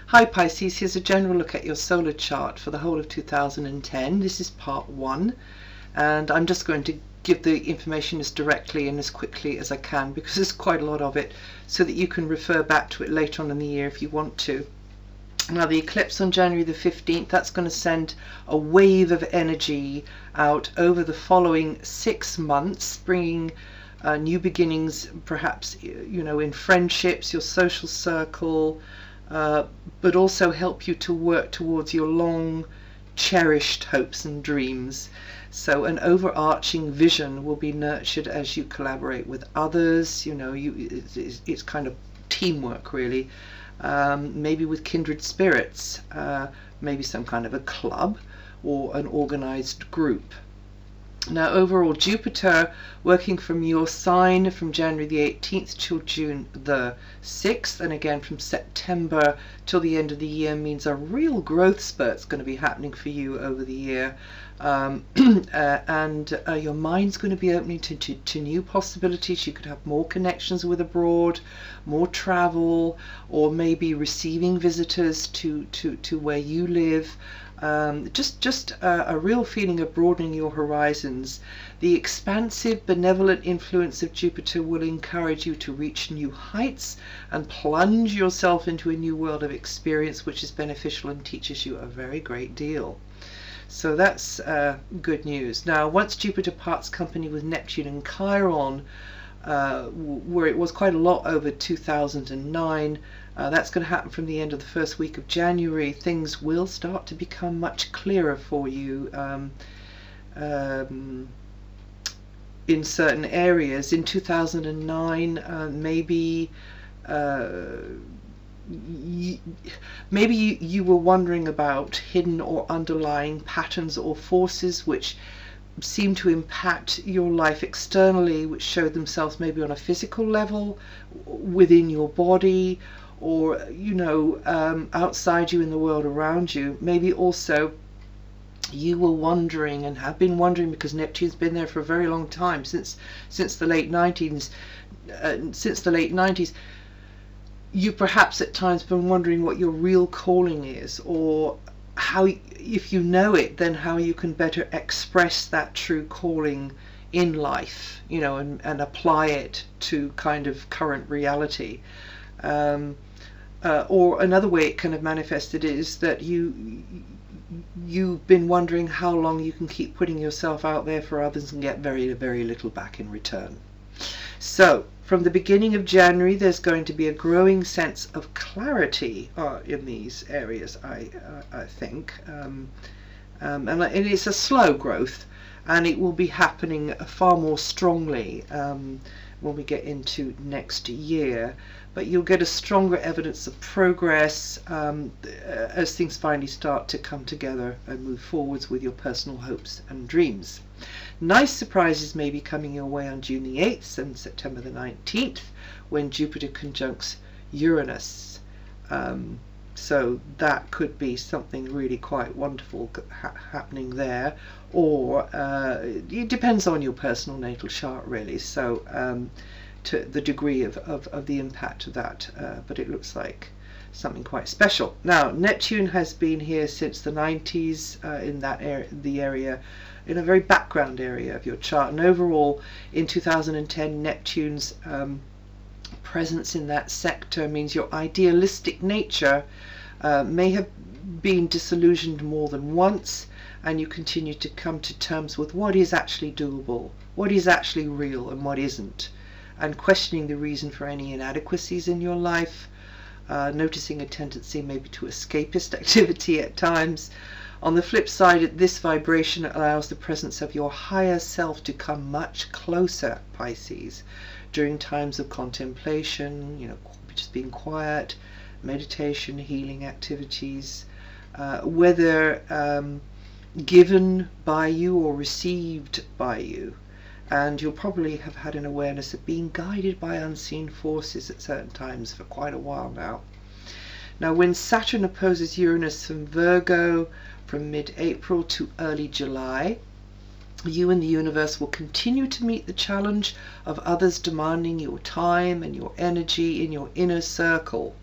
Hi Pisces, here's a general look at your solar chart for the whole of 2010. This is part 1, and I'm just going to give the information as directly and as quickly as I can because there's quite a lot of it, so that you can refer back to it later on in the year if you want to. Now, the eclipse on January the 15th, that's going to send a wave of energy out over the following 6 months, bringing new beginnings, perhaps, you know, in friendships, your social circle, but also help you to work towards your long cherished hopes and dreams. So an overarching vision will be nurtured as you collaborate with others. You know, it's kind of teamwork, really. Maybe with kindred spirits, maybe some kind of a club or an organized group. Now, overall, Jupiter working from your sign from January the 18th till June the 6th, and again from September till the end of the year, means a real growth spurt is going to be happening for you over the year. Your mind's going to be opening to new possibilities. You could have more connections with abroad, more travel, or maybe receiving visitors to where you live. Just a real feeling of broadening your horizons. The expansive, benevolent influence of Jupiter will encourage you to reach new heights and plunge yourself into a new world of experience, which is beneficial and teaches you a very great deal. So that's good news. Now, once Jupiter parts company with Neptune and Chiron, where it was quite a lot over 2009, that's going to happen from the end of the first week of January. Things will start to become much clearer for you in certain areas. In 2009, maybe you were wondering about hidden or underlying patterns or forces which seem to impact your life externally, which showed themselves maybe on a physical level within your body, or, you know, outside you in the world around you. Maybe also you were wondering and have been wondering, because Neptune's been there for a very long time, since the late 90s. You perhaps at times been wondering what your real calling is, or how, if you know it, then how you can better express that true calling in life, you know, and apply it to kind of current reality. Or another way it kind of manifested is that you've been wondering how long you can keep putting yourself out there for others and get very, very little back in return. So from the beginning of January, there's going to be a growing sense of clarity in these areas, I think. And it's a slow growth, and it will be happening far more strongly when we get into next year. But you'll get a stronger evidence of progress as things finally start to come together and move forwards with your personal hopes and dreams. Nice surprises may be coming your way on June the 8th and September the 19th, when Jupiter conjuncts Uranus. So that could be something really quite wonderful happening there, or it depends on your personal natal chart, really. So to the degree of the impact of that, but it looks like something quite special. Now, Neptune has been here since the 90s in that area, in a very background area of your chart, and overall in 2010, Neptune's presence in that sector means your idealistic nature may have been disillusioned more than once, and you continue to come to terms with what is actually doable, what is actually real, and what isn't, and questioning the reason for any inadequacies in your life, noticing a tendency maybe to escapist activity at times. On the flip side, this vibration allows the presence of your higher self to come much closer, Pisces, during times of contemplation, you know, just being quiet, meditation, healing activities, whether given by you or received by you. And you'll probably have had an awareness of being guided by unseen forces at certain times for quite a while now. Now, when Saturn opposes Uranus in Virgo from mid-April to early July, you and the universe will continue to meet the challenge of others demanding your time and your energy in your inner circle.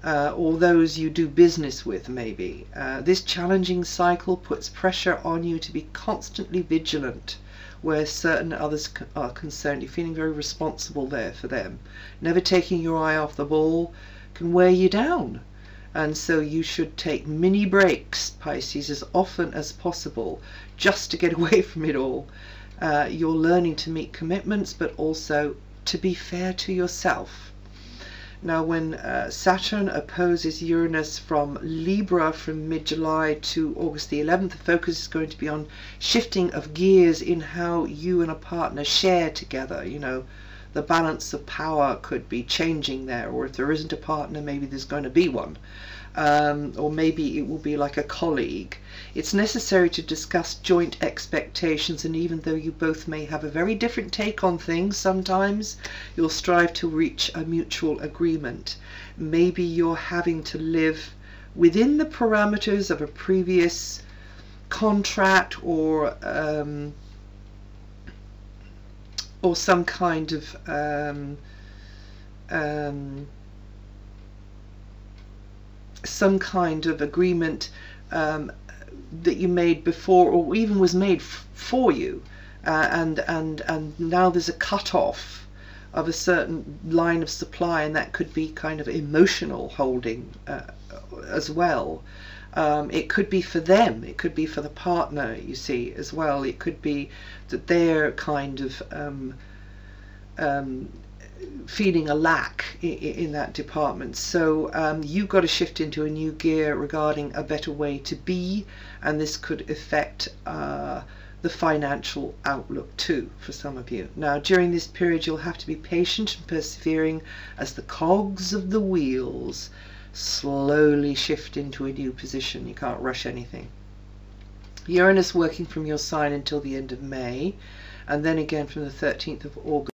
or those you do business with maybe. This challenging cycle puts pressure on you to be constantly vigilant where certain others are concerned. You're feeling very responsible there for them. Never taking your eye off the ball can wear you down. And so you should take mini breaks, Pisces, as often as possible, just to get away from it all. You're learning to meet commitments, but also to be fair to yourself. Now, when Saturn opposes Uranus from Libra from mid-July to August the 11th, the focus is going to be on shifting of gears in how you and a partner share together. You know, the balance of power could be changing there, or if there isn't a partner, maybe there's going to be one. Or maybe it will be like a colleague. It's necessary to discuss joint expectations, and even though you both may have a very different take on things, sometimes you'll strive to reach a mutual agreement. Maybe you're having to live within the parameters of a previous contract, or some kind of agreement that you made before, or even was made for you, and now there's a cut-off of a certain line of supply, and that could be kind of emotional holding as well. It could be for them, it could be for the partner, you see, as well. It could be that they're kind of feeling a lack in that department. So you've got to shift into a new gear regarding a better way to be, and this could affect the financial outlook too for some of you. Now, during this period, you'll have to be patient and persevering as the cogs of the wheels slowly shift into a new position. You can't rush anything. Uranus working from your sign until the end of May, and then again from the 13th of August